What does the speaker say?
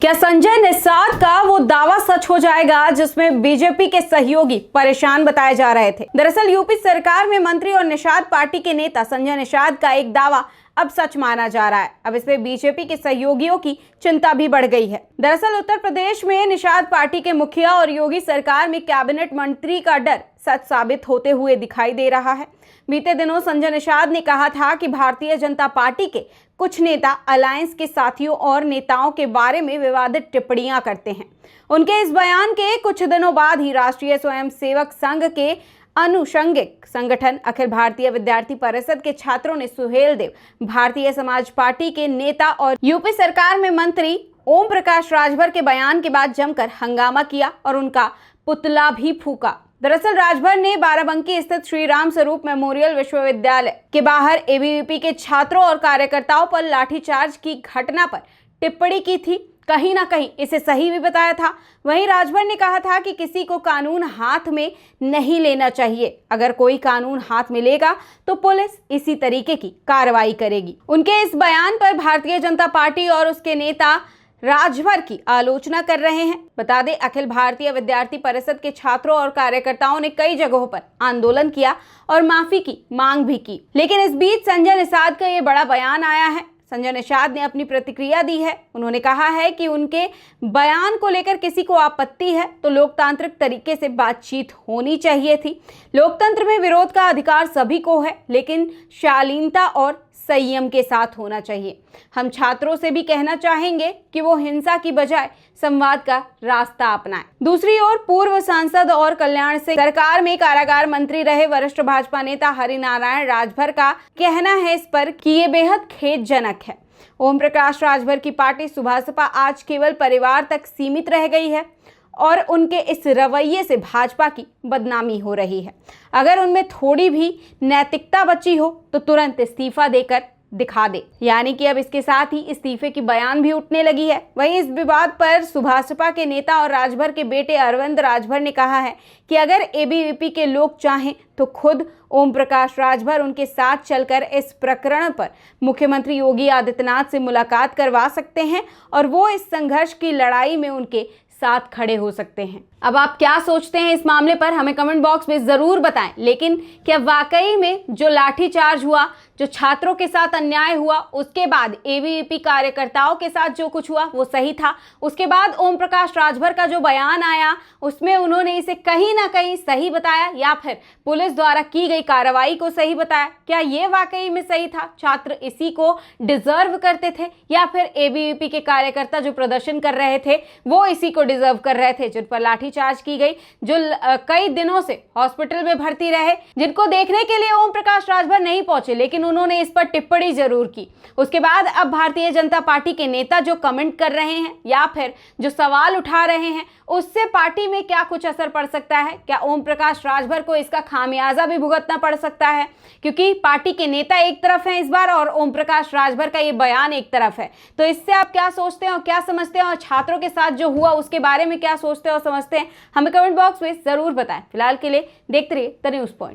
क्या संजय निषाद का वो दावा सच हो जाएगा जिसमें बीजेपी के सहयोगी परेशान बताए जा रहे थे। दरअसल यूपी सरकार में मंत्री और निषाद पार्टी के नेता संजय निषाद का एक दावा अब सच माना जा रहा है। अब इसमें बीजेपी के सहयोगियों की चिंता भी बढ़ गई है। दरअसल उत्तर प्रदेश में निषाद पार्टी के मुखिया और योगी सरकार में कैबिनेट मंत्री का डर सच साबित होते हुए दिखाई दे रहा है। बीते दिनों संजय निषाद ने कहा था कि भारतीय जनता पार्टी के कुछ नेता अलायंस के साथियों और नेताओं के बारे में विवादित टिप्पणियां करते हैं। उनके इस बयान के कुछ दिनों बाद ही राष्ट्रीय स्वयंसेवक संघ के अनुषंगिक संगठन अखिल भारतीय विद्यार्थी परिषद के छात्रों ने सुहेल देव, भारतीय समाज पार्टी के नेता और यूपी सरकार में मंत्री ओम प्रकाश राजभर के बयान के बाद जमकर हंगामा किया और उनका पुतला भी फूका। दरअसल राजभर ने बाराबंकी स्थित श्री राम स्वरूप मेमोरियल विश्वविद्यालय के बाहर एबीवीपी के छात्रों और कार्यकर्ताओं पर लाठीचार्ज की घटना पर टिप्पणी की थी। कहीं ना कहीं इसे सही भी बताया था। वहीं राजभर ने कहा था कि किसी को कानून हाथ में नहीं लेना चाहिए। अगर कोई कानून हाथ में लेगा तो पुलिस इसी तरीके की कार्रवाई करेगी। उनके इस बयान पर भारतीय जनता पार्टी और उसके नेता राजभर की आलोचना कर रहे हैं। बता दें, अखिल भारतीय विद्यार्थी परिषद के छात्रों और कार्यकर्ताओं ने कई जगहों पर आंदोलन किया और माफी की मांग भी की। लेकिन इस बीच संजय निषाद का ये बड़ा बयान आया है। संजय निषाद ने अपनी प्रतिक्रिया दी है। उन्होंने कहा है कि उनके बयान को लेकर किसी को आपत्ति है तो लोकतांत्रिक तरीके से बातचीत होनी चाहिए थी। लोकतंत्र में विरोध का अधिकार सभी को है, लेकिन शालीनता और संयम के साथ होना चाहिए। हम छात्रों से भी कहना चाहेंगे कि वो हिंसा की बजाय संवाद का रास्ता अपनाएं। दूसरी ओर पूर्व सांसद और कल्याण सिंह सरकार में कारागार मंत्री रहे वरिष्ठ भाजपा नेता हरिनारायण राजभर का कहना है इस पर कि ये बेहद खेदजनक है। ओम प्रकाश राजभर की पार्टी सुभासपा आज केवल परिवार तक सीमित रह गई है और उनके इस रवैये से भाजपा की बदनामी हो रही है। अगर उनमें थोड़ी भी नैतिकता बची हो तो तुरंत इस्तीफा देकर दिखा दे। यानी कि अब इसके साथ ही इस्तीफे की बयान भी उठने लगी है। वहीं इस विवाद पर सुभासपा के नेता और राजभर के बेटे अरविंद राजभर ने कहा है कि अगर एबीवीपी के लोग चाहें तो खुद ओम प्रकाश राजभर उनके साथ चलकर इस प्रकरण पर मुख्यमंत्री योगी आदित्यनाथ से मुलाकात करवा सकते हैं और वो इस संघर्ष की लड़ाई में उनके साथ खड़े हो सकते हैं। अब आप क्या सोचते हैं इस मामले पर हमें कमेंट बॉक्स में जरूर बताएं। लेकिन क्या वाकई में जो लाठीचार्ज हुआ, जो छात्रों के साथ अन्याय हुआ, उसके बाद एबीवीपी कार्यकर्ताओं के साथ जो कुछ हुआ वो सही था? उसके बाद ओम प्रकाश राजभर का जो बयान आया उसमें उन्होंने इसे कहीं ना कहीं सही बताया या फिर पुलिस द्वारा की गई कार्रवाई को सही बताया? क्या ये वाकई में सही था? छात्र इसी को डिजर्व करते थे या फिर एबीवीपी के कार्यकर्ता जो प्रदर्शन कर रहे थे वो इसी को डिजर्व कर रहे थे, जिन पर लाठीचार्ज की गई, जो कई दिनों से हॉस्पिटल में भर्ती रहे, जिनको देखने के लिए ओम प्रकाश राजभर नहीं पहुंचे लेकिन उन्होंने इस पर टिप्पणी जरूर की? उसके बाद अब भारतीय जनता पार्टी के नेता जो कमेंट कर रहे हैं या फिर जो सवाल उठा रहे हैं उससे पार्टी में क्या कुछ असर पड़ सकता है? क्या ओम प्रकाश राजभर को इसका खामियाजा भी भुगतना पड़ सकता है? क्योंकि पार्टी के नेता एक तरफ हैं इस बार और ओम प्रकाश राजभर का ये बयान एक तरफ है। तो इससे आप क्या सोचते हैं और क्या समझते हैं, और छात्रों के साथ जो हुआ उसके बारे में क्या सोचते हैं और समझते हैं, हमें कमेंट बॉक्स में जरूर बताएं। फिलहाल के लिए देखते रहिए द न्यूज़ पॉइंट।